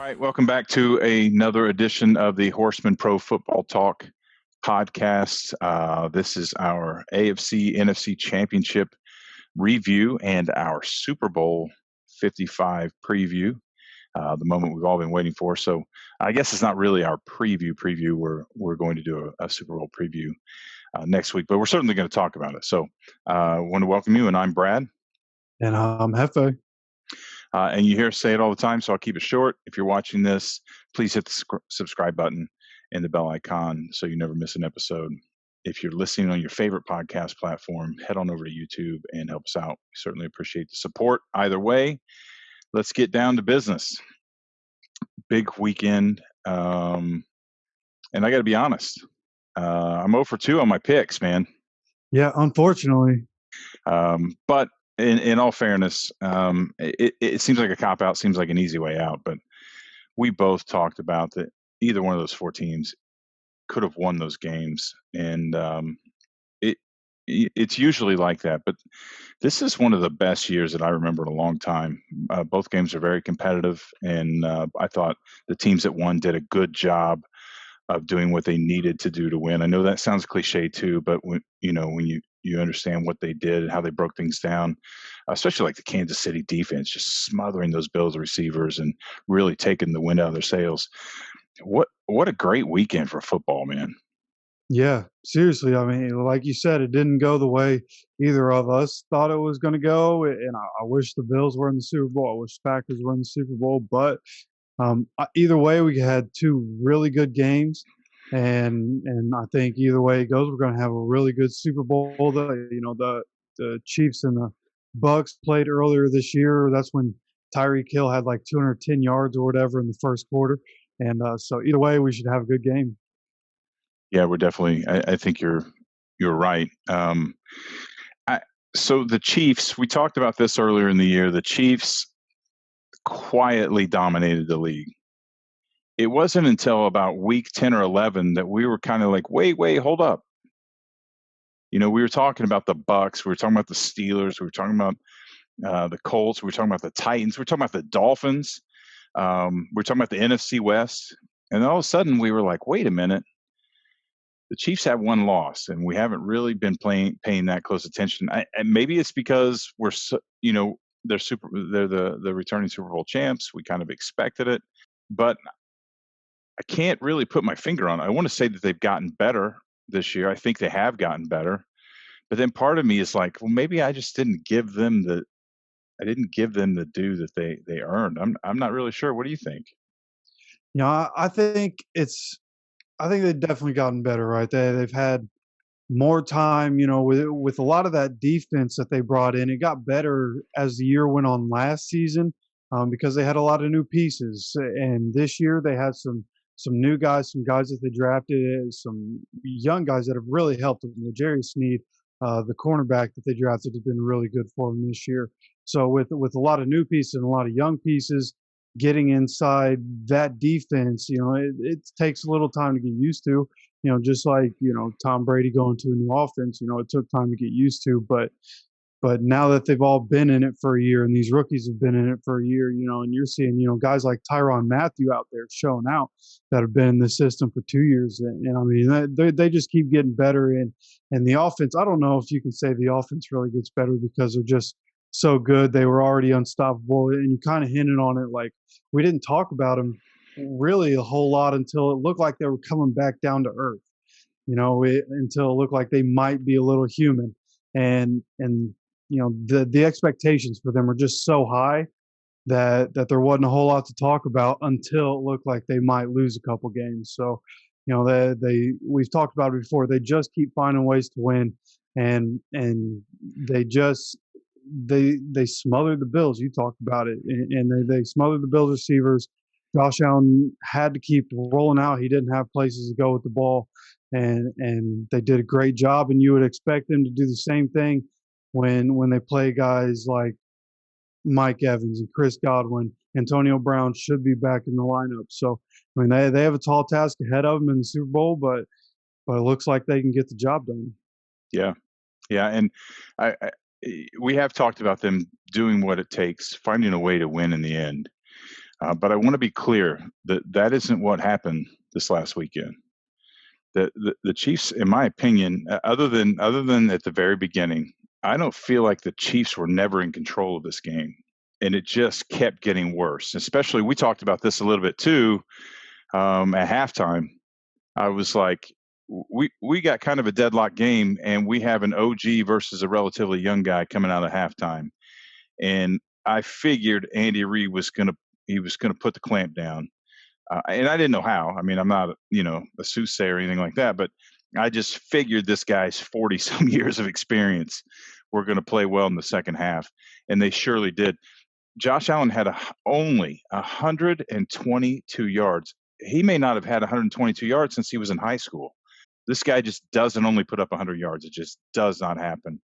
All right, welcome back to another edition of the Horsemen Pro Football Talk podcast. This is our AFC NFC Championship review and our Super Bowl 55 preview. The moment we've all been waiting for. So I guess it's not really our preview. We're going to do a Super Bowl preview next week, but we're certainly going to talk about it. So I want to welcome you, and I'm Brad. And I'm Hefe. And you hear us say it all the time, so I'll keep it short. If you're watching this, please hit the subscribe button and the bell icon so you never miss an episode. If you're listening on your favorite podcast platform, head on over to YouTube and help us out. We certainly appreciate the support. Either way, let's get down to business. Big weekend. And I got to be honest, I'm 0 for 2 on my picks, man. Yeah, unfortunately. But in all fairness, it seems like a cop-out, seems like an easy way out. But we both talked about that either one of those 4 teams could have won those games. And it's usually like that. But this is one of the best years that I remember in a long time. Both games are very competitive. And I thought the teams that won did a good job of doing what they needed to do to win. I know that sounds cliche too, but when you understand what they did and how they broke things down, especially like the Kansas City defense, just smothering those Bills receivers and really taking the wind out of their sails. What a great weekend for football, man. Yeah, seriously. I mean, like you said, it didn't go the way either of us thought it was going to go. And I wish the Bills were in the Super Bowl. I wish the Packers were in the Super Bowl. But either way, we had 2 really good games. And I think either way it goes, we're going to have a really good Super Bowl. The Chiefs and the Bucks played earlier this year. That's when Tyreek Hill had like 210 yards or whatever in the first quarter. And so either way, we should have a good game. Yeah, we're definitely. I think you're right. So the Chiefs, we talked about this earlier in the year. The Chiefs quietly dominated the league. It wasn't until about week 10 or 11 that we were kind of like, wait, hold up. We were talking about the Bucks, we were talking about the Steelers, we were talking about the Colts, we were talking about the Titans, we were talking about the Dolphins, we were talking about the NFC West, and all of a sudden we were like, wait a minute. The Chiefs have 1 loss, and we haven't really been paying that close attention. And maybe it's because they're the returning Super Bowl champs. We kind of expected it, but I can't really put my finger on it. I want to say that they've gotten better this year. I think they have gotten better, but then part of me is like, well, maybe I just didn't give them the due that they earned. I'm not really sure. What do you think? I think they've definitely gotten better, right? They've had more time, with a lot of that defense that they brought in. It got better as the year went on last season, because they had a lot of new pieces. And this year they had some new guys, some guys that they drafted, some young guys that have really helped them. Jerry Sneed, the cornerback that they drafted, has been really good for them this year. So with a lot of new pieces and a lot of young pieces, getting inside that defense, it takes a little time to get used to. Just like Tom Brady going to a new offense, it took time to get used to. But now that they've all been in it for a year, and these rookies have been in it for a year, and you're seeing, guys like Tyrann Mathieu out there showing out that have been in the system for 2 years. And I mean, they just keep getting better. And the offense, I don't know if you can say the offense really gets better because they're just so good. They were already unstoppable. And you kind of hinted on it, like we didn't talk about them really a whole lot until it looked like they were coming back down to earth, until it looked like they might be a little human. And the expectations for them are just so high that there wasn't a whole lot to talk about until it looked like they might lose a couple games. So, we've talked about it before. They just keep finding ways to win, and they smothered the Bills. You talked about it, and they smothered the Bills receivers. Josh Allen had to keep rolling out. He didn't have places to go with the ball, and they did a great job. And you would expect them to do the same thing when they play guys like Mike Evans and Chris Godwin. Antonio Brown should be back in the lineup. So, I mean, they have a tall task ahead of them in the Super Bowl, but it looks like they can get the job done. Yeah, and we have talked about them doing what it takes, finding a way to win in the end. But I want to be clear that that isn't what happened this last weekend. The Chiefs, in my opinion, other than at the very beginning, I don't feel like the Chiefs were never in control of this game, and it just kept getting worse. Especially, we talked about this a little bit too at halftime. I was like, we got kind of a deadlock game, and we have an OG versus a relatively young guy coming out of halftime, and I figured Andy Reid was gonna put the clamp down, and I didn't know how. I mean, I'm not a soothsayer or anything like that, but I just figured this guy's 40 some years of experience were going to play well in the second half, and they surely did. Josh Allen had only 122 yards. He may not have had 122 yards since he was in high school. This guy just doesn't only put up 100 yards. It just does not happen.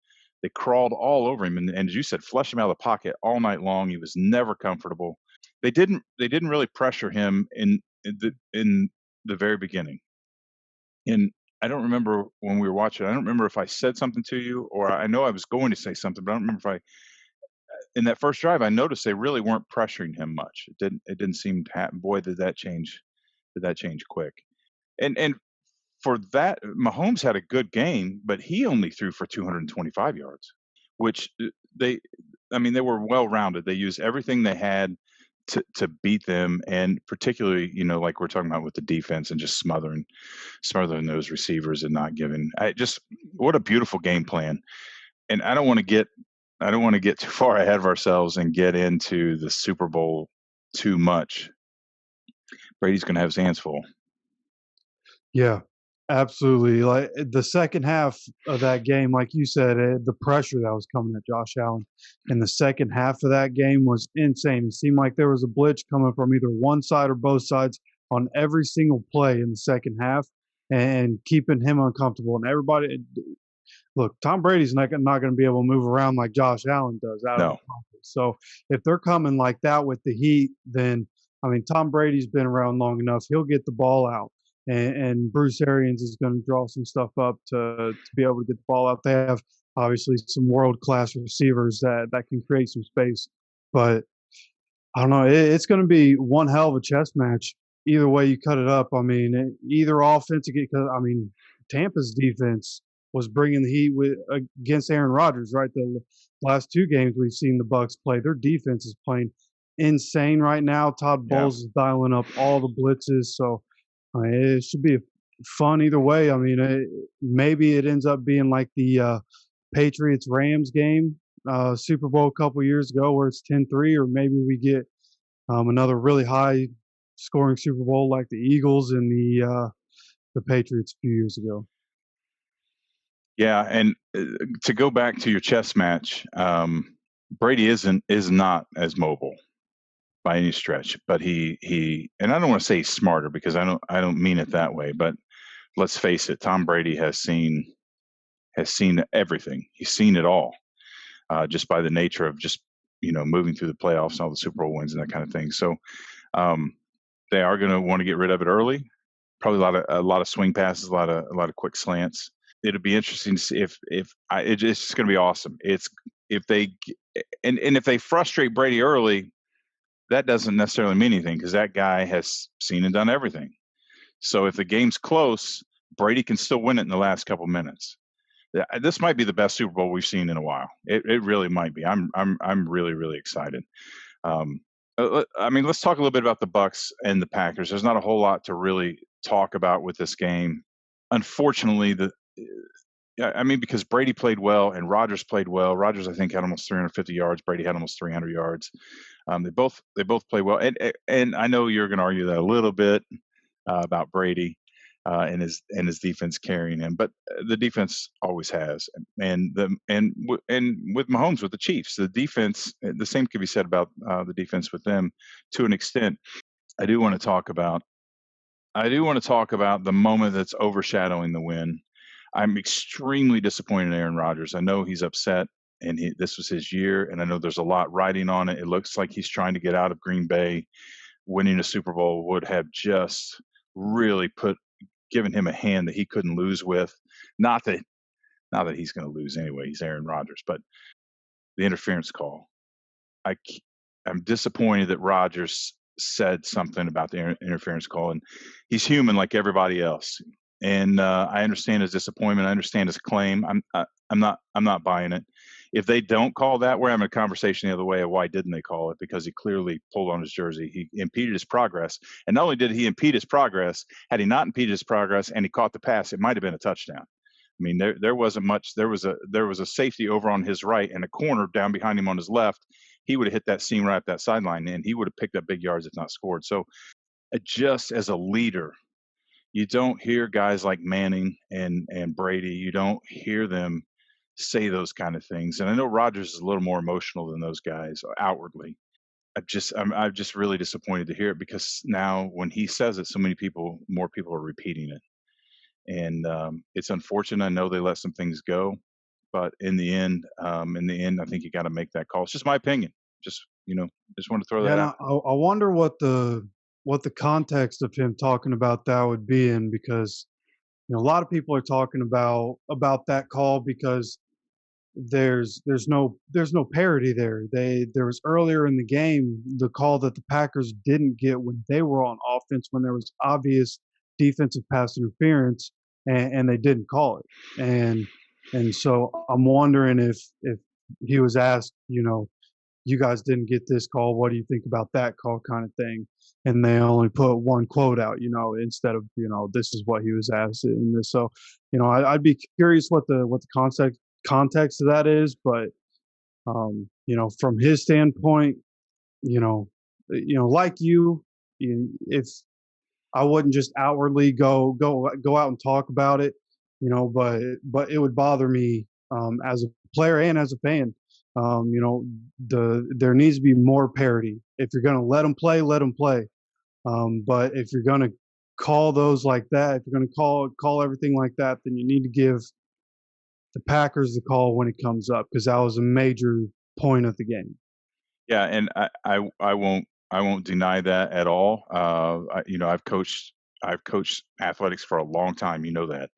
They crawled all over him, and as you said, flushed him out of the pocket all night long. He was never comfortable. They didn't really pressure him in the very beginning. And I don't remember when we were watching. I don't remember if I said something to you, or I know I was going to say something, but I don't remember if I in that first drive, I noticed they really weren't pressuring him much. It didn't seem to happen. Boy, did that change quick. And for that, Mahomes had a good game, but he only threw for 225 yards, which I mean, they were well rounded. They used everything they had to beat them, and particularly, like we're talking about with the defense and just smothering those receivers and not giving. I just what a beautiful game plan. And I don't want to get too far ahead of ourselves and get into the Super Bowl too much. Brady's going to have his hands full. Yeah, absolutely. Like the second half of that game, like you said, the pressure that was coming at Josh Allen in the second half of that game was insane. It seemed like there was a blitz coming from either one side or both sides on every single play in the second half and keeping him uncomfortable. And everybody, look, Tom Brady's not going to be able to move around like Josh Allen does out of the No. pocket. So if they're coming like that with the heat, then I mean, Tom Brady's been around long enough. He'll get the ball out, and Bruce Arians is going to draw some stuff up to be able to get the ball out. They have obviously some world class receivers that can create some space, but I don't know. It's going to be one hell of a chess match. Either way you cut it up, I mean, either offense. Because I mean, Tampa's defense was bringing the heat against Aaron Rodgers. Right, the last two games we've seen the Bucks play, their defense is playing insane right now. Todd Yeah. Bowles is dialing up all the blitzes, so it should be fun either way. I mean, maybe it ends up being like the Patriots Rams game, Super Bowl a couple years ago, where it's 10-3, or maybe we get another really high scoring Super Bowl like the Eagles and the Patriots a few years ago. Yeah, and to go back to your chess match, Brady is not as mobile by any stretch, but and I don't want to say he's smarter, because I don't mean it that way, but let's face it, Tom Brady has seen everything. He's seen it all, just by the nature of just moving through the playoffs and all the Super Bowl wins and that kind of thing. So they are going to want to get rid of it early. Probably a lot of swing passes, a lot of quick slants. It'll be interesting to see it's just going to be awesome. It's if they and if they frustrate Brady early, that doesn't necessarily mean anything, because that guy has seen and done everything. So if the game's close, Brady can still win it in the last couple minutes. This might be the best Super Bowl we've seen in a while. It really might be. I'm really, really excited. I mean, let's talk a little bit about the Bucks and the Packers. There's not a whole lot to really talk about with this game. Unfortunately, because Brady played well and Rodgers played well. Rodgers, I think, had almost 350 yards. Brady had almost 300 yards. They both play well, and I know you're going to argue that a little bit about Brady and his defense carrying him, but the defense always has. And with Mahomes with the Chiefs, the defense, the same could be said about the defense with them to an extent. I do want to talk about the moment that's overshadowing the win. I'm extremely disappointed in Aaron Rodgers. I know he's upset, and this was his year, and I know there's a lot riding on it. It looks like he's trying to get out of Green Bay. Winning a Super Bowl would have just really given him a hand that he couldn't lose with. Not that he's going to lose anyway. He's Aaron Rodgers, but the interference call. I'm disappointed that Rodgers said something about the interference call, and he's human like everybody else. And I understand his disappointment. I understand his claim. I'm not buying it. If they don't call that, we're having a conversation the other way of why didn't they call it? Because he clearly pulled on his jersey. He impeded his progress, and not only did he impede his progress, had he not impeded his progress and he caught the pass, it might have been a touchdown. I mean, there wasn't much. There was a safety over on his right and a corner down behind him on his left. He would have hit that seam right at that sideline, and he would have picked up big yards if not scored. So, just as a leader, you don't hear guys like Manning and Brady. You don't hear them say those kind of things. And I know Rodgers is a little more emotional than those guys outwardly. I'm just really disappointed to hear it because now when he says it, so many more people are repeating it, and it's unfortunate. I know they let some things go, but in the end, I think you got to make that call. It's just my opinion. Just just want to throw Yeah, that and out. I wonder what the context of him talking about that would be in, because a lot of people are talking about that call because there's no parity there. There was earlier in the game the call that the Packers didn't get when they were on offense, when there was obvious defensive pass interference, and they didn't call it. And so I'm wondering if he was asked, you guys didn't get this call. What do you think about that call, kind of thing? And they only put one quote out, instead of, this is what he was asked in this. So, I'd be curious what the context of that is, but from his standpoint, like if I wouldn't just outwardly go out and talk about it, but it would bother me as a player and as a fan. There needs to be more parity. If you're going to let them play, let them play. But if you're going to call those like that, if you're going to call everything like that, then you need to give the Packers the call when it comes up, because that was a major point of the game. Yeah, and I won't deny that at all. I've coached athletics for a long time. You know that.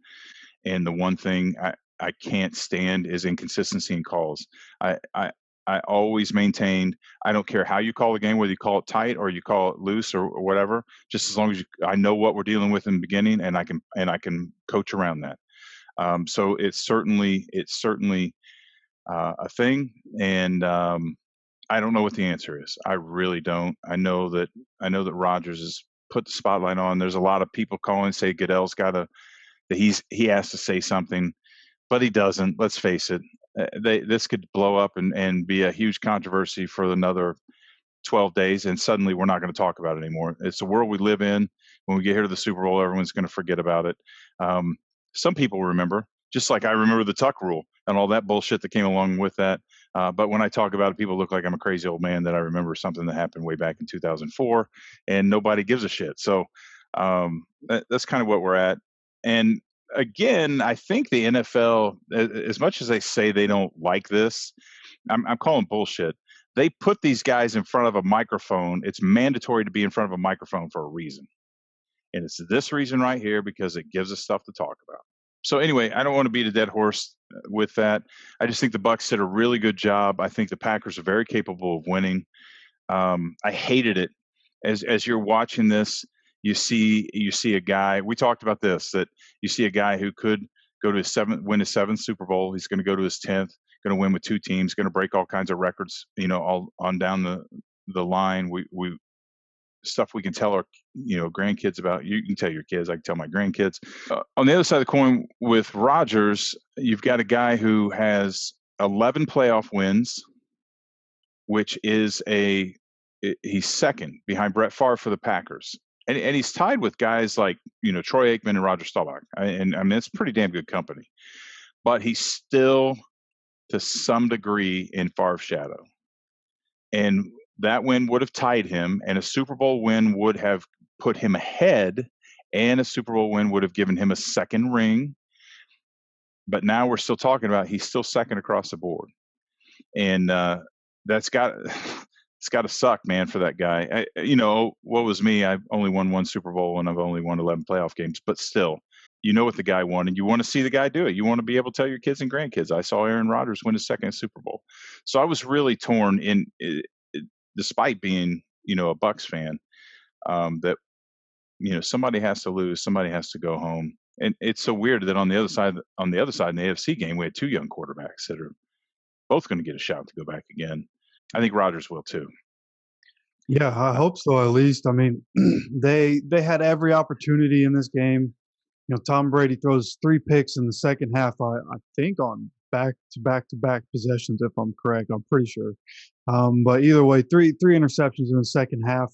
And the one thing I can't stand is inconsistency in calls. I, I I always maintained I don't care how you call the game, whether you call it tight or you call it loose or whatever, just as long as I know what we're dealing with in the beginning and I can coach around that. So it's certainly a thing, and I don't know what the answer is. I really don't. I know that Rodgers has put the spotlight on. There's a lot of people calling, say Goodell's got to that he has to say something, but he doesn't. Let's face it. This could blow up and be a huge controversy for another 12 days, and suddenly we're not going to talk about it anymore. It's the world we live in. When we get here to the Super Bowl, everyone's going to forget about it. Um, some people remember, just like I remember the Tuck rule and all that bullshit that came along with that. But when I talk about it, people look like I'm a crazy old man that I remember something that happened way back in 2004, and nobody gives a shit. So that's kind of what we're at. And again, I think the NFL, as much as they say they don't like this, I'm calling bullshit. They put these guys in front of a microphone. It's mandatory to be in front of a microphone for a reason. And it's this reason right here because it gives us stuff to talk about. So anyway, I don't want to beat a dead horse with that. I just think the Bucks did a really good job. I think the Packers are very capable of winning. I hated it as you're watching this. You see a guy. We talked about this, that you see a guy who could go to win his seventh Super Bowl. He's going to go to his 10th. Going to win with two teams. Going to break all kinds of records. All on down the line. We stuff we can tell our grandkids about. You can tell your kids. I can tell my grandkids. On the other side of the coin, with Rodgers, you've got a guy who has 11 playoff wins, which is he's second behind Brett Favre for the Packers. And he's tied with guys like, Troy Aikman and Roger Staubach. And I mean, it's pretty damn good company. But he's still, to some degree, in Favre's shadow. And that win would have tied him, and a Super Bowl win would have put him ahead, and a Super Bowl win would have given him a second ring. But now we're still talking about he's still second across the board. And that's got it's got to suck, man, for that guy. What was me? I've only won one Super Bowl and I've only won 11 playoff games, but still, you know what the guy won, and you want to see the guy do it. You want to be able to tell your kids and grandkids, I saw Aaron Rodgers win his second Super Bowl. So I was really torn despite being, a Bucks fan. that somebody has to lose, somebody has to go home. And it's so weird that on the other side in the AFC game, we had two young quarterbacks that are both going to get a shot to go back again. I think Rodgers will too. Yeah, I Uh, hope so at least. I mean, they had every opportunity in this game. Tom Brady throws 3 picks in the second half, I think on back-to-back-to-back possessions, if I'm correct. I'm pretty sure. But either way, three interceptions in the second half,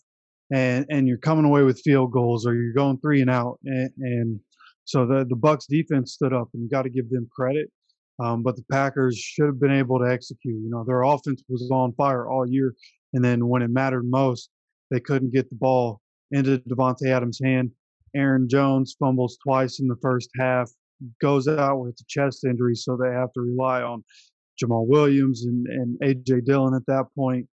and you're coming away with field goals or you're going 3 and out, and so the Bucks defense stood up, and you got to give them credit. But the Packers should have been able to execute. Their offense was on fire all year, and then when it mattered most, they couldn't get the ball into Devontae Adams' hand. Aaron Jones fumbles twice in the first half, goes out with a chest injury, so they have to rely on Jamal Williams and A.J. Dillon at that point.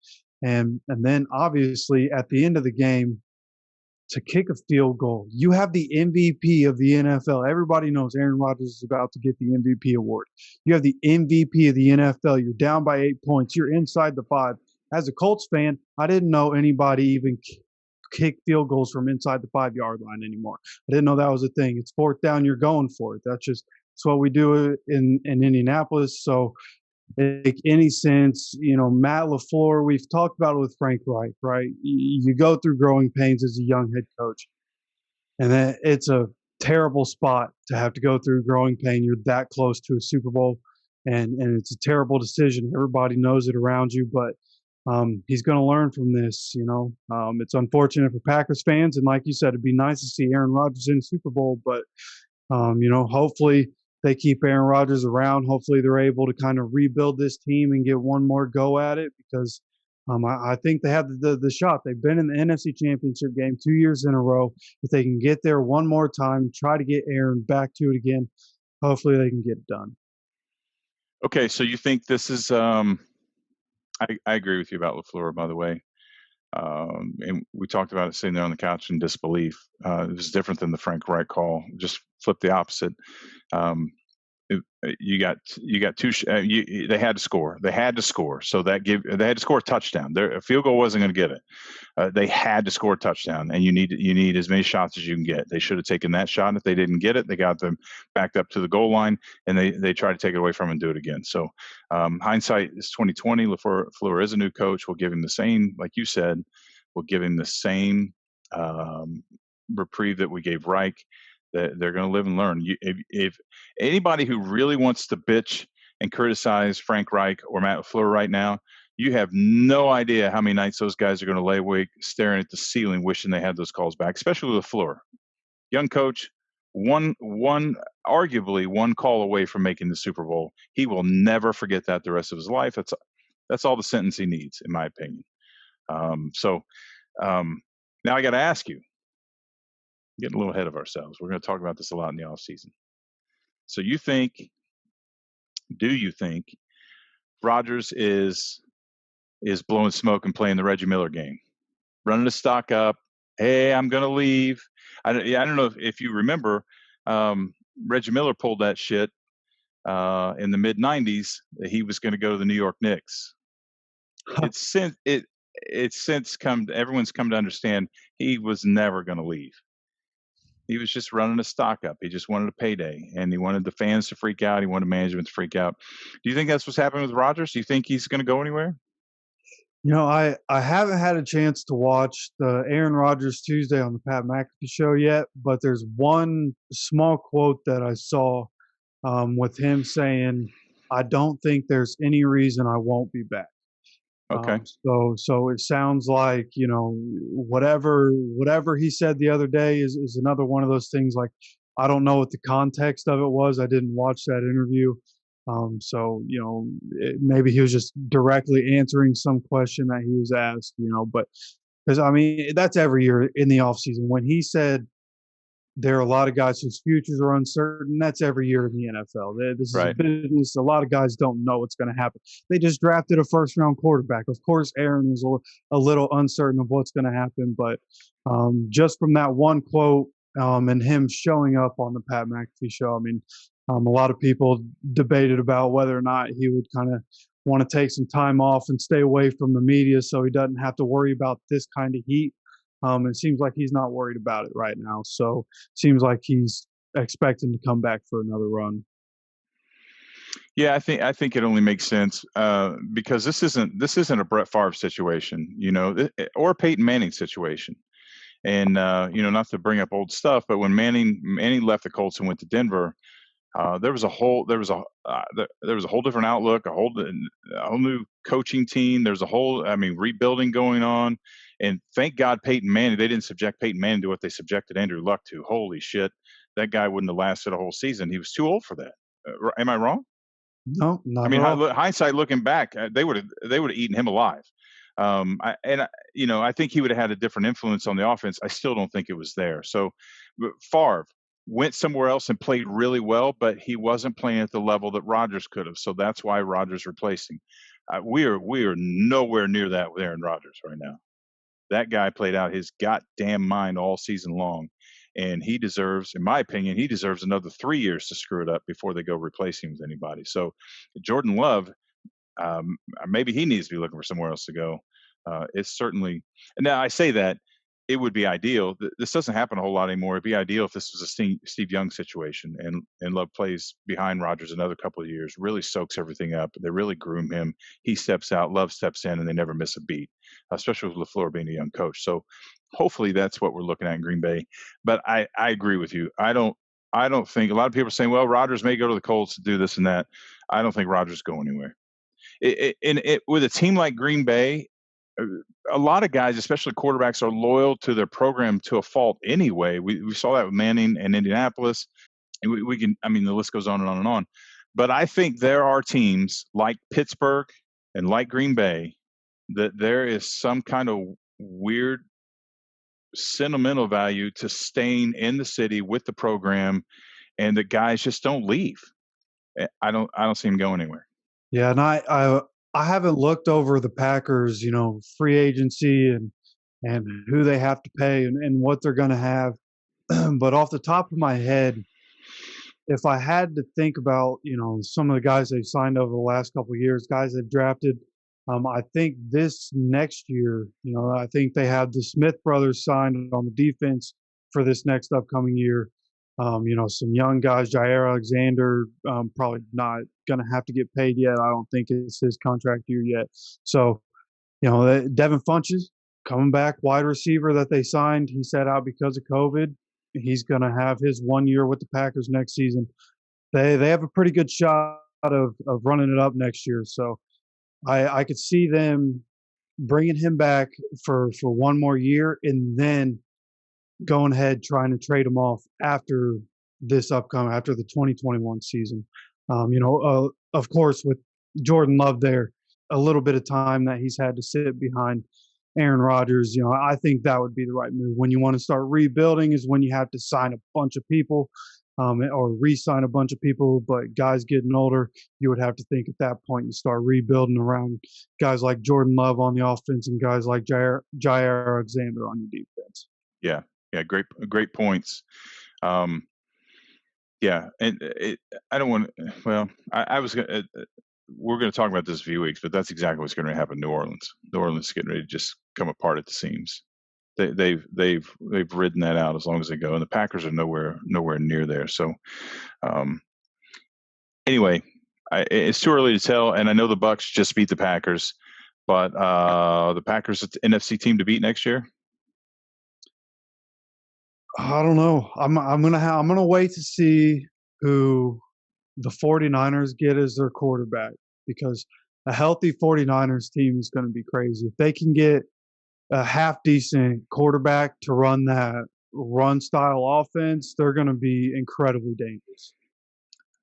And then obviously at the end of the game, to kick a field goal, you have the MVP of the NFL. Everybody knows Aaron Rodgers is about to get the MVP award. You have the MVP of the NFL. You're down by 8 points. You're inside the 5. As a Colts fan, I didn't know anybody even kick field goals from inside the 5-yard line anymore. I didn't know that was a thing. It's 4th down, you're going for it. It's what we do in Indianapolis. So it make any sense. Matt LaFleur, we've talked about it with Frank Reich, right? You go through growing pains as a young head coach, and then it's a terrible spot to have to go through growing pain. You're that close to a Super Bowl, and it's a terrible decision. Everybody knows it around you, but he's going to learn from this. It's unfortunate for Packers fans, and like you said, it'd be nice to see Aaron Rodgers in the Super Bowl, but hopefully they keep Aaron Rodgers around. Hopefully they're able to kind of rebuild this team and get one more go at it because I think they have the shot. They've been in the NFC Championship game 2 years in a row. If they can get there one more time, try to get Aaron back to it again, hopefully they can get it done. okay, so you think this is? I agree with you about LaFleur, by the way. And we talked about it sitting there on the couch in disbelief. It was different than the Frank Reich call. Just flip the opposite. You got two. They had to score. They had to score. So they had to score a touchdown. A field goal wasn't going to get it. They had to score a touchdown, and you need as many shots as you can get. They should have taken that shot. And if they didn't get it, they got them backed up to the goal line, and they tried to take it away from them and do it again. So hindsight is 2020. LaFleur is a new coach. We'll give him the same, like you said. We'll give him the same reprieve that we gave Reich. That they're going to live and learn. If anybody who really wants to bitch and criticize Frank Reich or Matt LaFleur right now, you have no idea how many nights those guys are going to lay awake staring at the ceiling, wishing they had those calls back. Especially LaFleur, young coach, arguably one call away from making the Super Bowl. He will never forget that the rest of his life. That's all the sentence he needs, in my opinion. Now I got to ask you. Getting a little ahead of ourselves. We're going to talk about this a lot in the off season. So do you think Rodgers is blowing smoke and playing the Reggie Miller game, running the stock up? Hey, I'm going to leave. I don't know if you remember, Reggie Miller pulled that shit in the mid '90s. That he was going to go to the New York Knicks. It's since everyone's come to understand he was never going to leave. He was just running a stock up. He just wanted a payday, and he wanted the fans to freak out. He wanted management to freak out. Do you think that's what's happening with Rodgers? Do you think he's going to go anywhere? I haven't had a chance to watch the Aaron Rodgers Tuesday on the Pat McAfee show yet, but there's one small quote that I saw with him saying, "I don't think there's any reason I won't be back." Okay. So it sounds like whatever he said the other day is another one of those things. Like I don't know what the context of it was. I didn't watch that interview. Maybe he was just directly answering some question that he was asked. But because I mean that's every year in the offseason when he said there are a lot of guys whose futures are uncertain. That's every year in the NFL. This is a business. A lot of guys don't know what's going to happen. They just drafted a first-round quarterback. Of course, Aaron is a little uncertain of what's going to happen. But just from that one quote and him showing up on the Pat McAfee show, I mean, a lot of people debated about whether or not he would kind of want to take some time off and stay away from the media so he doesn't have to worry about this kind of heat. It seems like he's not worried about it right now. So seems like he's expecting to come back for another run. Yeah, I think it only makes sense because this isn't a Brett Favre situation, or a Peyton Manning situation. And not to bring up old stuff, but when Manning left the Colts and went to Denver, there was a whole different outlook, a whole new coaching team. There's rebuilding going on, and thank God Peyton Manning. They didn't subject Peyton Manning to what they subjected Andrew Luck to. Holy shit, that guy wouldn't have lasted a whole season. He was too old for that. Am I wrong? No, I not mean, at all. hindsight looking back, they would have eaten him alive. I think he would have had a different influence on the offense. I still don't think it was there. So, Favre went somewhere else and played really well, but he wasn't playing at the level that Rodgers could have. So that's why Rodgers replaced him. We are nowhere near that with Aaron Rodgers right now. That guy played out his goddamn mind all season long, and he deserves, in my opinion, he deserves another 3 years to screw it up before they go replace him with anybody. So, Jordan Love, maybe he needs to be looking for somewhere else to go. It's certainly, and now I say that it would be ideal. This doesn't happen a whole lot anymore. It'd be ideal if this was a Steve Young situation, and Love plays behind Rodgers another couple of years, really soaks everything up. They really groom him. He steps out, Love steps in, and they never miss a beat, especially with LaFleur being a young coach. So hopefully that's what we're looking at in Green Bay. But I agree with you. I don't think a lot of people are saying, well, Rodgers may go to the Colts to do this and that. I don't think Rodgers go anywhere. With a team like Green Bay, uh, a lot of guys, especially quarterbacks, are loyal to their program to a fault anyway. We saw that with Manning and Indianapolis. And we can, I mean, the list goes on and on and on. But I think there are teams like Pittsburgh and like Green Bay that there is some kind of weird sentimental value to staying in the city with the program, and the guys just don't leave. I don't see them going anywhere. Yeah, and I haven't looked over the Packers, free agency and who they have to pay and what they're going to have. But off the top of my head, if I had to think about, some of the guys they've signed over the last couple of years, guys they've drafted, I think this next year, I think they have the Smith brothers signed on the defense for this next upcoming year. Some young guys, Jair Alexander, probably not going to have to get paid yet. I don't think it's his contract year yet. So, Devin Funches coming back, wide receiver that they signed. He sat out because of COVID. He's going to have his 1 year with the Packers next season. They have a pretty good shot of running it up next year. So I could see them bringing him back for one more year and then going ahead trying to trade him off after the 2021 season. Of course, with Jordan Love there, a little bit of time that he's had to sit behind Aaron Rodgers, I think that would be the right move. When you want to start rebuilding is when you have to sign a bunch of people, or re-sign a bunch of people. But guys getting older, you would have to think at that point you start rebuilding around guys like Jordan Love on the offense and guys like Jair Alexander on your defense. Yeah, yeah, great points. Um, yeah, and I don't want. Well, I was gonna. We're going to talk about this in a few weeks, but that's exactly what's going to happen in New Orleans. New Orleans is getting ready to just come apart at the seams. They've ridden that out as long as they go, and the Packers are nowhere near there. So, um, anyway, it's too early to tell, and I know the Bucks just beat the Packers, but the Packers, it's NFC team to beat next year. I don't know. I'm gonna wait to see who the 49ers get as their quarterback because a healthy 49ers team is going to be crazy. If they can get a half decent quarterback to run that run style offense, they're going to be incredibly dangerous.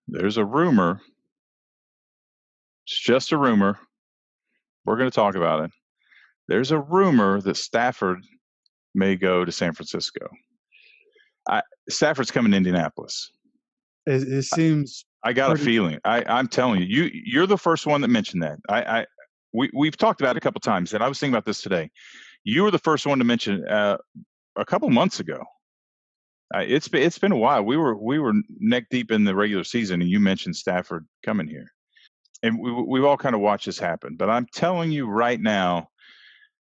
There's a rumor. It's just a rumor. We're going to talk about it. There's a rumor that Stafford may go to San Francisco. Stafford's coming to Indianapolis. It seems I got a pretty. feeling. I'm telling you, you're the first one that mentioned that. We've talked about it a couple times, and I was thinking about this today. You were the first one to mention a couple months ago. It's been a while. We were neck deep in the regular season, and you mentioned Stafford coming here, and we've all kind of watched this happen. But I'm telling you right now,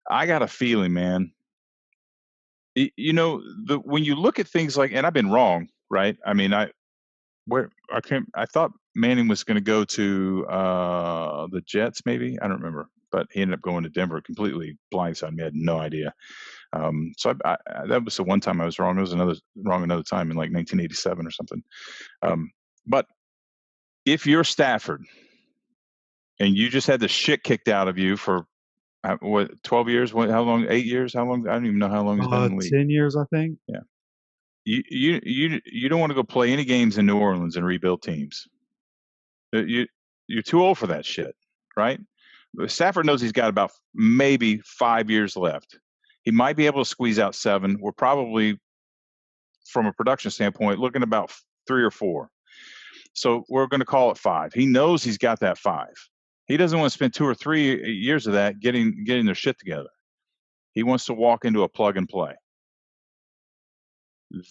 I got a feeling, man. You know, when you look at things like, and I've been wrong, right? I mean, I thought Manning was going to go to the Jets, maybe I don't remember, but he ended up going to Denver. Completely blindsided me. I had no idea. That was the one time I was wrong. It was another time in like 1987 or something. Um, but if you're Stafford and you just had the shit kicked out of you for what 12 years? How long? 8 years? How long? I don't even know how long he's been in the league. 10 years, I think. Yeah. You don't want to go play any games in New Orleans and rebuild teams. You're too old for that shit, right? Stafford knows he's got about maybe 5 years left. He might be able to squeeze out 7. We're probably, from a production standpoint, looking about 3 or 4. So we're going to call it 5. He knows he's got that 5. He doesn't want to spend 2 or 3 years of that getting their shit together. He wants to walk into a plug and play.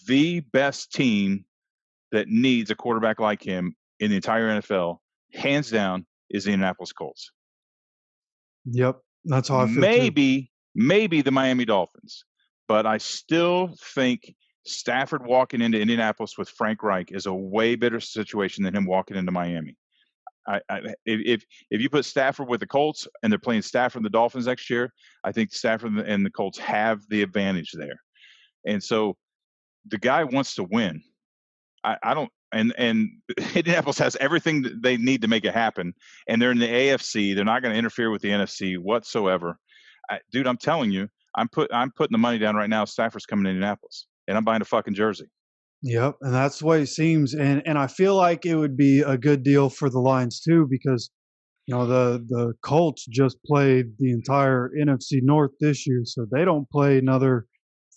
The best team that needs a quarterback like him in the entire NFL, hands down, is the Indianapolis Colts. Yep, that's how I feel too. Maybe the Miami Dolphins, but I still think Stafford walking into Indianapolis with Frank Reich is a way better situation than him walking into Miami. If you put Stafford with the Colts and they're playing Stafford and the Dolphins next year, I think Stafford and the Colts have the advantage there. And so the guy wants to win. I don't, and Indianapolis has everything that they need to make it happen. And they're in the AFC. They're not going to interfere with the NFC whatsoever. Dude, I'm telling you, I'm putting the money down right now. Stafford's coming to Indianapolis, and I'm buying a fucking jersey. Yep, and that's the way it seems, and I feel like it would be a good deal for the Lions too, because the Colts just played the entire NFC North this year, so they don't play another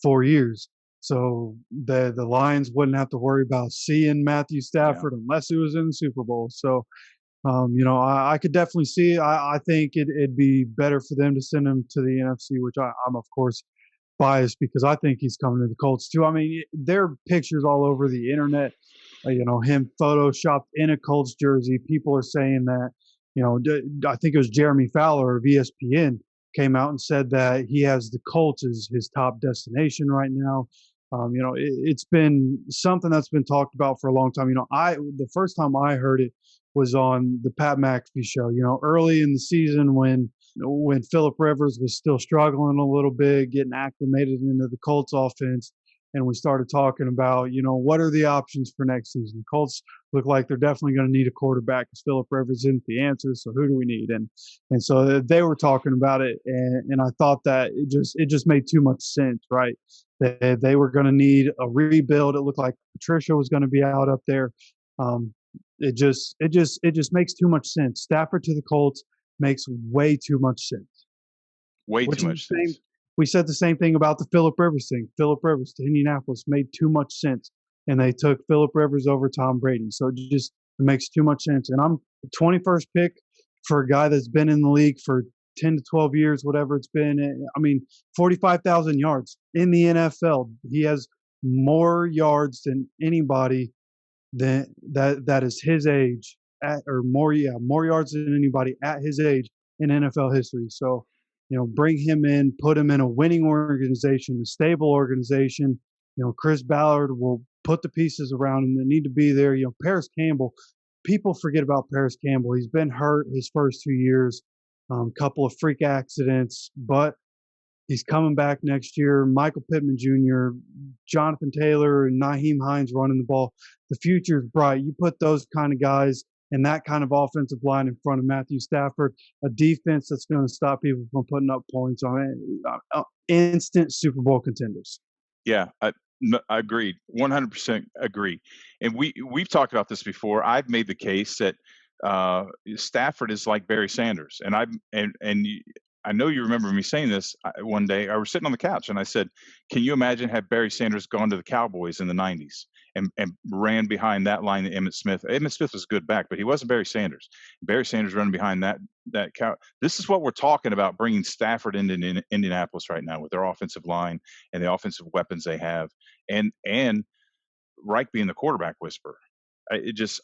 4 years. So the Lions wouldn't have to worry about seeing Matthew Yeah. Stafford unless he was in the Super Bowl. So I could definitely see. I think it'd be better for them to send him to the NFC, which I'm of course biased because I think he's coming to the Colts too. I mean, there are pictures all over the internet, him photoshopped in a Colts jersey. People are saying that, I think it was Jeremy Fowler of ESPN came out and said that he has the Colts as his top destination right now. It's been something that's been talked about for a long time. The first time I heard it was on the Pat McAfee show. Early in the season when Philip Rivers was still struggling a little bit, getting acclimated into the Colts offense, and we started talking about, what are the options for next season? Colts look like they're definitely going to need a quarterback because Philip Rivers isn't the answer. So who do we need? And so they were talking about it, and I thought that it just made too much sense, right? They were going to need a rebuild. It looked like Patricia was going to be out up there. It just makes too much sense. Stafford to the Colts makes way too much sense. Way too much sense. We said the same thing about the Philip Rivers thing. Philip Rivers to Indianapolis made too much sense, and they took Philip Rivers over Tom Brady. So it makes too much sense. And I'm 21st pick for a guy that's been in the league for 10 to 12 years, whatever it's been. I mean, 45,000 yards in the NFL. He has more yards than anybody that is his age or more yards than anybody at his age in NFL history. So, bring him in, put him in a winning organization, a stable organization. Chris Ballard will put the pieces around him that need to be there. Paris Campbell, people forget about Paris Campbell. He's been hurt his first 2 years, couple of freak accidents, but he's coming back next year. Michael Pittman Jr., Jonathan Taylor, and Nyheim Hines running the ball. The future is bright. You put those kind of guys and that kind of offensive line in front of Matthew Stafford, a defense that's going to stop people from putting up points on it. Instant Super Bowl contenders. Yeah, I agreed. 100% agree. And we've talked about this before. I've made the case that Stafford is like Barry Sanders, and I know you remember me saying this one day. I was sitting on the couch and I said, can you imagine had Barry Sanders gone to the Cowboys in the 90s and ran behind that line of Emmitt Smith? Emmitt Smith was a good back, but he wasn't Barry Sanders. Barry Sanders running behind that cow. This is what we're talking about, bringing Stafford into Indianapolis right now with their offensive line and the offensive weapons they have, and Reich being the quarterback whisperer.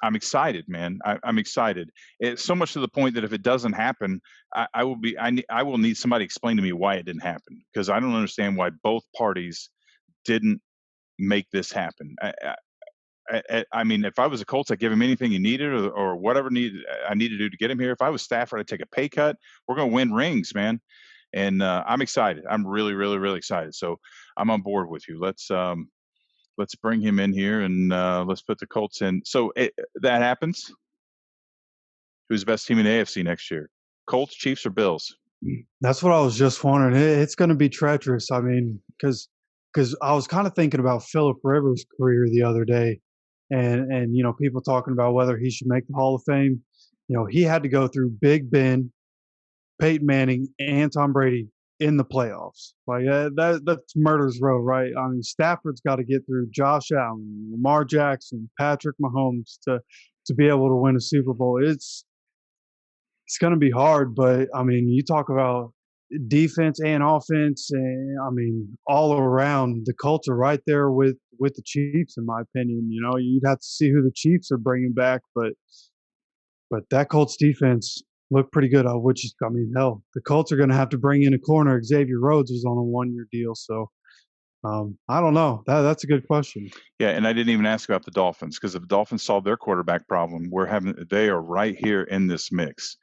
I'm excited, man. I'm excited. It's so much to the point that if it doesn't happen, I will need somebody to explain to me why it didn't happen, because I don't understand why both parties didn't make this happen. I mean, if I was a Colts, I'd give him anything he needed or whatever I need to do to get him here. If I was Stafford, I'd take a pay cut. We're going to win rings, man. And I'm excited. I'm really, really, really excited. So I'm on board with you. Let's bring him in here and let's put the Colts in. So that happens. Who's the best team in the AFC next year? Colts, Chiefs, or Bills? That's what I was just wondering. It's going to be treacherous. I mean, because I was kind of thinking about Philip Rivers' career the other day, and people talking about whether he should make the Hall of Fame. He had to go through Big Ben, Peyton Manning, and Tom Brady in the playoffs. Like that's murder's row, right? I mean, Stafford's got to get through Josh Allen, Lamar Jackson, Patrick Mahomes to be able to win a Super Bowl. It's going to be hard, but I mean, you talk about defense and offense, and I mean, all around the Colts are right there with the Chiefs, in my opinion. You'd have to see who the Chiefs are bringing back, but that Colts defense looked pretty good. Which is, I mean, hell, the Colts are going to have to bring in a corner. Xavier Rhodes was on a 1-year deal, so I don't know. That's a good question. Yeah, and I didn't even ask about the Dolphins because if the Dolphins solve their quarterback problem, they are right here in this mix.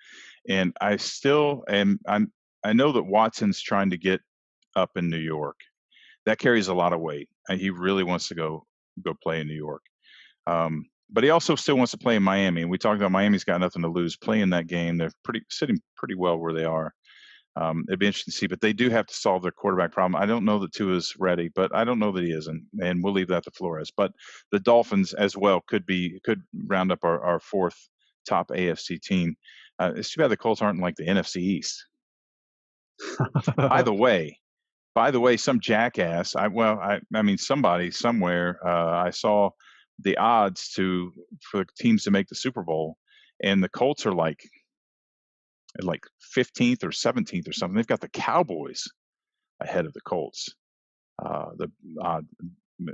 And I still am. I know that Watson's trying to get up in New York. That carries a lot of weight. And he really wants to go play in New York. But he also still wants to play in Miami. And we talked about Miami's got nothing to lose. Playing that game, they're sitting pretty well where they are. It'd be interesting to see, but they do have to solve their quarterback problem. I don't know that Tua's ready, but I don't know that he isn't, and we'll leave that to Flores. But the Dolphins as well could round up our fourth top AFC team. It's too bad the Colts aren't like the NFC East. By the way, some jackass. I mean, somebody somewhere. I saw the odds for teams to make the Super Bowl, and the Colts are like 15th or 17th or something. They've got the Cowboys ahead of the Colts. The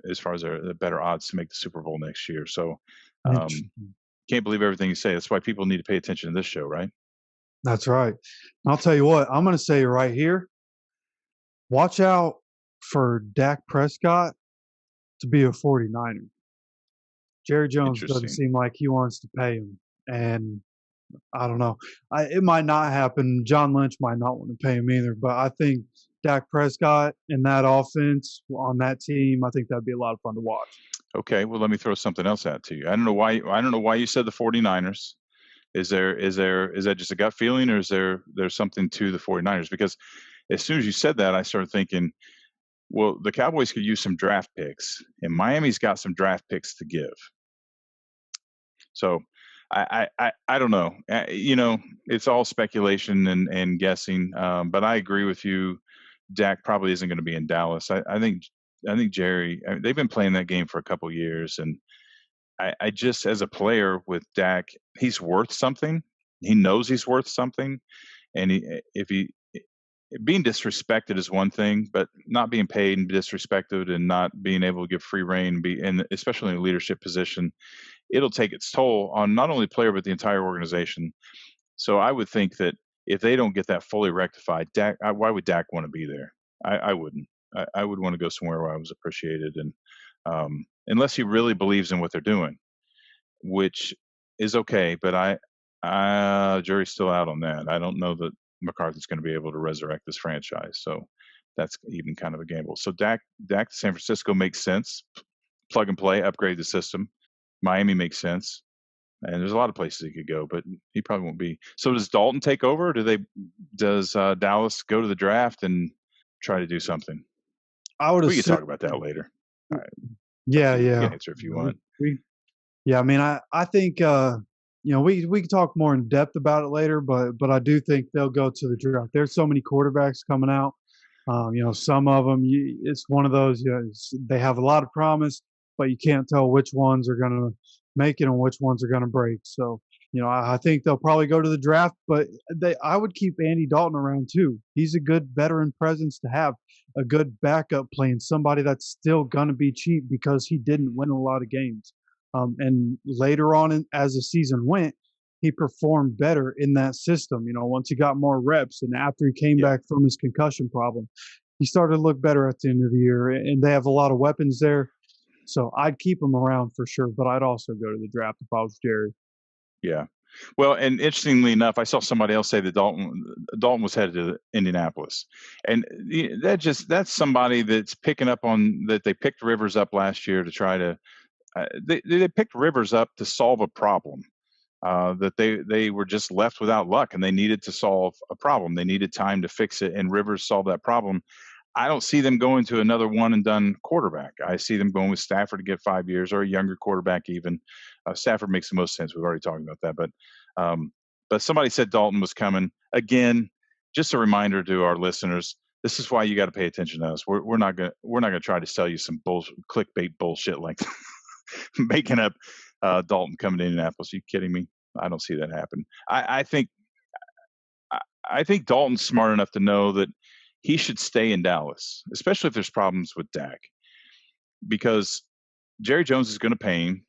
as far as the better odds to make the Super Bowl next year. So can't believe everything you say. That's why people need to pay attention to this show, right? That's right. I'll tell you what, I'm going to say right here, watch out for Dak Prescott to be a 49er. Jerry Jones doesn't seem like he wants to pay him. And I don't know. It might not happen. John Lynch might not want to pay him either. But I think Dak Prescott in that offense on that team, I think that'd be a lot of fun to watch. Okay, well, let me throw something else out to you. I don't know why you said the 49ers. Is that just a gut feeling, or is there's something to the 49ers? Because as soon as you said that, I started thinking, well, the Cowboys could use some draft picks, and Miami's got some draft picks to give. So I don't know. It's all speculation and guessing. But I agree with you. Dak probably isn't going to be in Dallas. I think Jerry. They've been playing that game for a couple years, and I just, as a player with Dak, he's worth something. He knows he's worth something, and being disrespected is one thing, but not being paid and disrespected and not being able to give free reign, especially in a leadership position, it'll take its toll on not only the player but the entire organization. So I would think that if they don't get that fully rectified, why would Dak want to be there? I wouldn't. I would want to go somewhere where I was appreciated, and unless he really believes in what they're doing, which is okay. But jury's still out on that. I don't know that McCarthy's going to be able to resurrect this franchise. So that's even kind of a gamble. So Dak to San Francisco makes sense. Plug and play, upgrade the system. Miami makes sense. And there's a lot of places he could go, but he probably won't be. So does Dalton take over? Or does Dallas go to the draft and try to do something? We can talk about that later. All right. Yeah. You can answer if you want. I mean, I think we can talk more in depth about it later, but I do think they'll go to the draft. There's so many quarterbacks coming out. Some of them, it's one of those. They have a lot of promise, but you can't tell which ones are going to make it and which ones are going to break. So, I think they'll probably go to the draft, but I would keep Andy Dalton around too. He's a good veteran presence to have, a good backup plan, somebody that's still going to be cheap because he didn't win a lot of games. And later on, as the season went, he performed better in that system. Once he got more reps and after he came back from his concussion problem, he started to look better at the end of the year, and they have a lot of weapons there. So I'd keep him around for sure, but I'd also go to the draft if I was Jerry. Yeah. Well, and interestingly enough, I saw somebody else say that Dalton was headed to Indianapolis, and that's somebody that's picking up on that. They picked Rivers up last year to try to they picked Rivers up to solve a problem. That they were just left without luck, and they needed to solve a problem. They needed time to fix it, and Rivers solved that problem. I don't see them going to another one and done quarterback. I see them going with Stafford to get 5 years, or a younger quarterback even. Stafford makes the most sense. We've already talked about that, but somebody said Dalton was coming again. Just a reminder to our listeners: this is why you got to pay attention to us. We're not gonna try to sell you some clickbait bullshit like making up Dalton coming to Indianapolis. Are you kidding me? I don't see that happen. I think Dalton's smart enough to know that he should stay in Dallas, especially if there's problems with Dak, because Jerry Jones is going to pay him,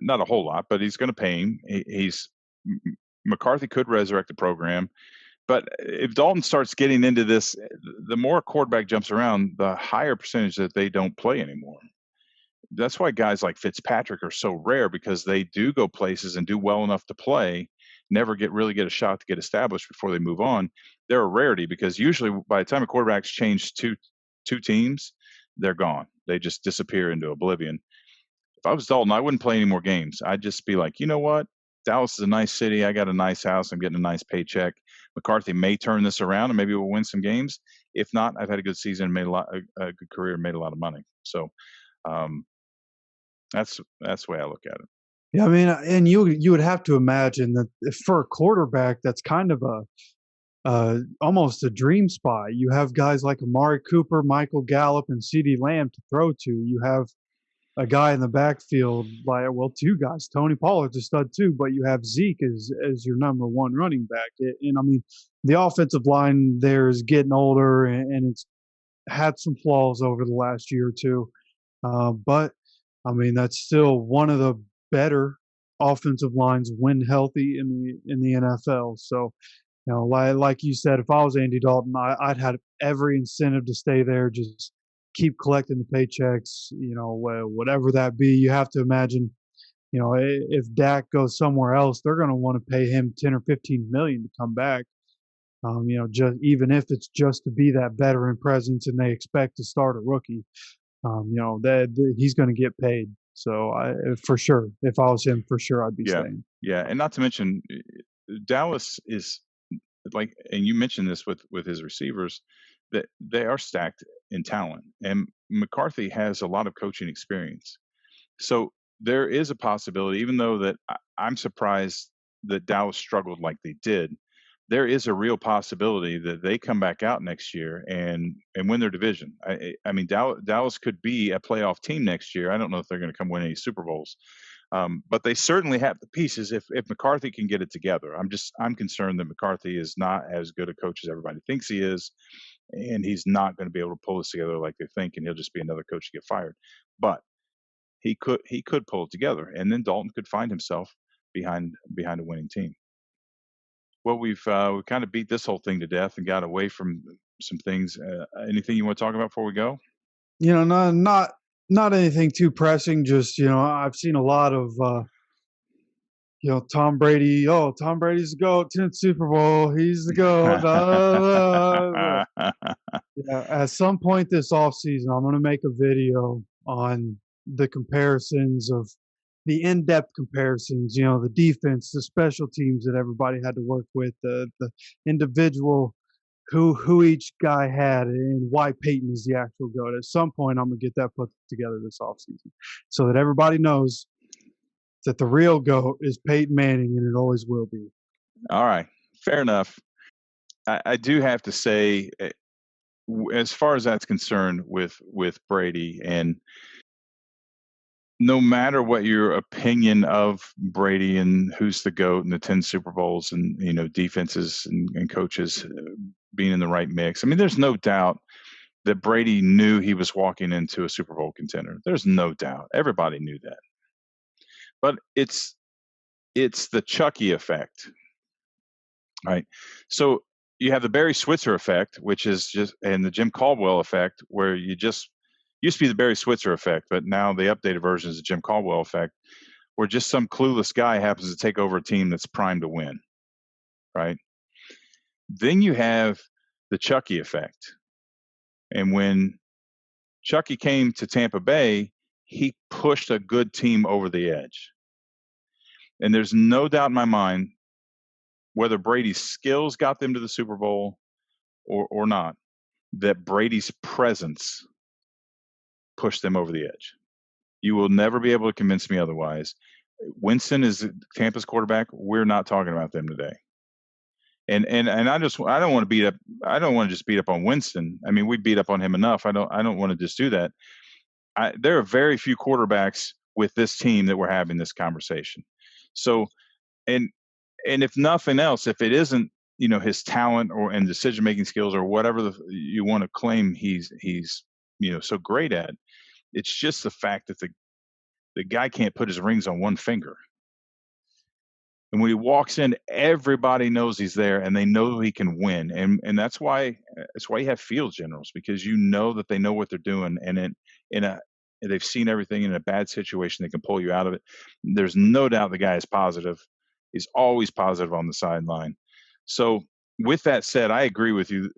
not a whole lot, but he's going to pay him. McCarthy could resurrect the program, but if Dalton starts getting into this, the more a quarterback jumps around, the higher percentage that they don't play anymore. That's why guys like Fitzpatrick are so rare, because they do go places and do well enough to play, never really get a shot to get established before they move on. They're a rarity, because usually by the time a quarterback's changed two teams, they're gone. They just disappear into oblivion. If I was Dalton, I wouldn't play any more games. I'd just be like, you know what? Dallas is a nice city. I got a nice house. I'm getting a nice paycheck. McCarthy may turn this around and maybe we'll win some games. If not, I've had a good season, made a good career, made a lot of money. So, that's the way I look at it. Yeah, I mean, and you would have to imagine that for a quarterback, that's kind of almost a dream spot. You have guys like Amari Cooper, Michael Gallup, and CeeDee Lamb to throw to. You have a guy in the backfield, like, well, two guys. Tony Pollard's a stud too, but you have Zeke as your number one running back. And I mean, the offensive line there is getting older, and it's had some flaws over the last year or two. But I mean, that's still one of the better offensive lines when healthy in the NFL. So, you know, like you said, if I was Andy Dalton, I'd had every incentive to stay there. Just keep collecting the paychecks. You know, whatever that be. You have to imagine. You know, if Dak goes somewhere else, they're going to want to pay him 10 or 15 million to come back. You know, just even if it's just to be that veteran presence, and they expect to start a rookie. You know that he's going to get paid. So for sure, if I was him, for sure I'd be staying. Yeah, and not to mention, Dallas is like, and you mentioned this with his receivers, that they are stacked in talent, and McCarthy has a lot of coaching experience. So there is a possibility, even though that I'm surprised that Dallas struggled like they did. There is a real possibility that they come back out next year and win their division. I mean, Dallas could be a playoff team next year. I don't know if they're going to come win any Super Bowls, but they certainly have the pieces if McCarthy can get it together. I'm concerned that McCarthy is not as good a coach as everybody thinks he is, and he's not going to be able to pull this together like they think, and he'll just be another coach to get fired. But he could pull it together, and then Dalton could find himself behind a winning team. Well, we've kind of beat this whole thing to death and got away from some things. Anything you want to talk about before we go? You know, not anything too pressing. Just, you know, I've seen a lot of you know, Tom Brady. Oh, Tom Brady's the GOAT. 10th Super Bowl. He's the GOAT. Yeah, at some point this off season, I'm going to make a video on the comparisons of the in-depth comparisons. You know, the defense, the special teams that everybody had to work with, the individual who each guy had, and why Peyton is the actual GOAT. At some point, I'm gonna get that put together this offseason, so that everybody knows that the real GOAT is Peyton Manning, and it always will be. All right, fair enough. I do have to say, as far as that's concerned, with Brady, and no matter what your opinion of Brady and who's the GOAT and the 10 Super Bowls and, you know, defenses and coaches being in the right mix, I mean, there's no doubt that Brady knew he was walking into a Super Bowl contender. There's no doubt. Everybody knew that. But it's the Chucky effect, right? So you have the Barry Switzer effect, which is just, and the Jim Caldwell effect, where you just used to be the Barry Switzer effect, but now the updated version is the Jim Caldwell effect, where just some clueless guy happens to take over a team that's primed to win, right? Then you have the Chucky effect. And when Chucky came to Tampa Bay, he pushed a good team over the edge. And there's no doubt in my mind whether Brady's skills got them to the Super Bowl or not, that Brady's presence pushed them over the edge. You will never be able to convince me otherwise. Winston is Tampa's quarterback. We're not talking about them today. And I don't want to just beat up on Winston. I mean, we beat up on him enough. I don't want to just do that. There are very few quarterbacks with this team that we're having this conversation. So, and if nothing else, if it isn't, his talent and decision-making skills or whatever you want to claim he's so great at, it's just the fact that the guy can't put his rings on one finger. And when he walks in, everybody knows he's there, and they know he can win. And that's why you have field generals, because you know that they know what they're doing, and they've seen everything. In a bad situation, they can pull you out of it. There's no doubt the guy is positive. He's always positive on the sideline. So with that said, I agree with you.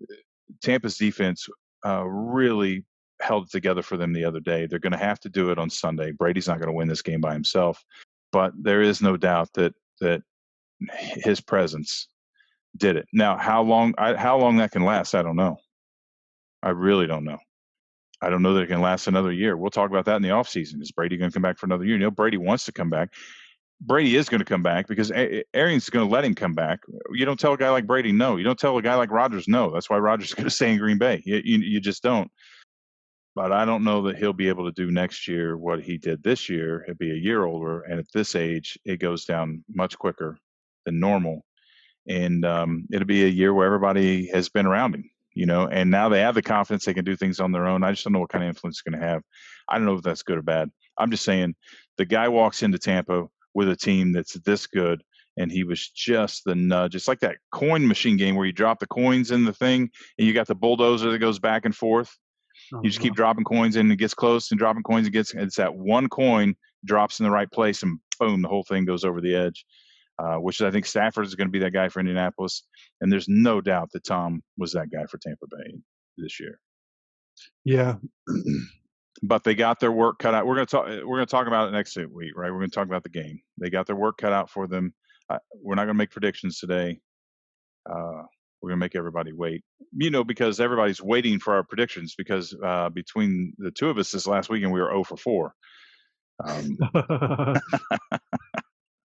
Tampa's defense really held it together for them the other day. They're going to have to do it on Sunday. Brady's not going to win this game by himself, but there is no doubt that his presence did it. Now, how long that can last, I don't know. I really don't know. I don't know that it can last another year. We'll talk about that in the offseason. Is Brady going to come back for another year? Brady wants to come back. Brady is going to come back because Arians is going to let him come back. You don't tell a guy like Brady no. You don't tell a guy like Rodgers no. That's why Rodgers is going to stay in Green Bay. You just don't. But I don't know that he'll be able to do next year what he did this year. He'll be a year older, and at this age, it goes down much quicker than normal. And it'll be a year where everybody has been around him, and now they have the confidence they can do things on their own. I just don't know what kind of influence it's going to have. I don't know if that's good or bad. I'm just saying the guy walks into Tampa with a team that's this good, and he was just the nudge. It's like that coin machine game where you drop the coins in the thing, and you got the bulldozer that goes back and forth. You just keep dropping coins in, and it gets close, and dropping coins, it's that one coin drops in the right place, and boom, the whole thing goes over the edge, which I think Stafford is going to be that guy for Indianapolis. And there's no doubt that Tom was that guy for Tampa Bay this year. Yeah. But they got their work cut out. We're going to talk about it next week, right? We're going to talk about the game. They got their work cut out for them. We're not going to make predictions today. We're going to make everybody wait, because everybody's waiting for our predictions, because between the two of us this last weekend, we were 0 for 4.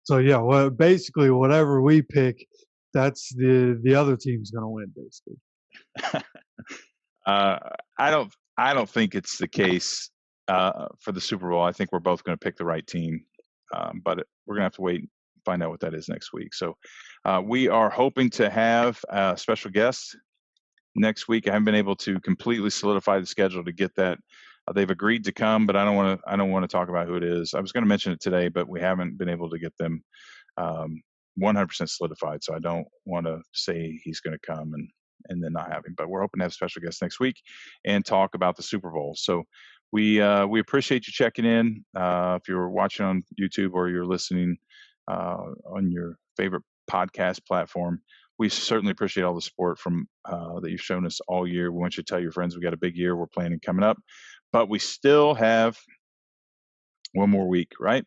So, yeah, well, basically whatever we pick, that's the other team's going to win, basically. I don't think it's the case for the Super Bowl. I think we're both going to pick the right team, but we're going to have to wait and find out what that is next week. So we are hoping to have a special guest next week. I haven't been able to completely solidify the schedule to get that. They've agreed to come, but I don't want to talk about who it is. I was going to mention it today, but we haven't been able to get them 100% solidified. So I don't want to say he's going to come and then not have him. But we're hoping to have a special guest next week and talk about the Super Bowl. So we appreciate you checking in. If you're watching on YouTube or you're listening on your favorite podcast platform, we certainly appreciate all the support from that you've shown us all year. We want you to tell your friends we got a big year we're planning coming up, but we still have one more week, right?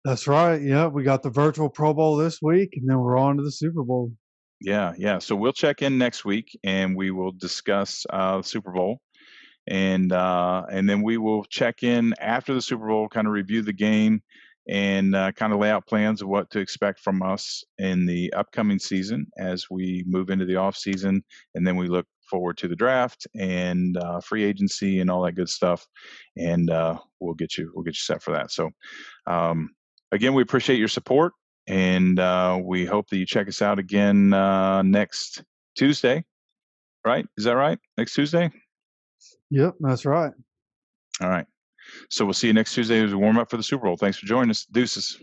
That's right. Yeah, we got the virtual Pro Bowl this week, and then we're on to the Super Bowl. Yeah. So we'll check in next week, and we will discuss the Super Bowl, and then we will check in after the Super Bowl, kind of review the game, and kind of lay out plans of what to expect from us in the upcoming season as we move into the off season, and then we look forward to the draft and free agency and all that good stuff, and we'll get you set for that. So again, we appreciate your support, and we hope that you check us out again next Tuesday. Right? Is that right? Next Tuesday? Yep, that's right. All right. So we'll see you next Tuesday as we warm up for the Super Bowl. Thanks for joining us. Deuces.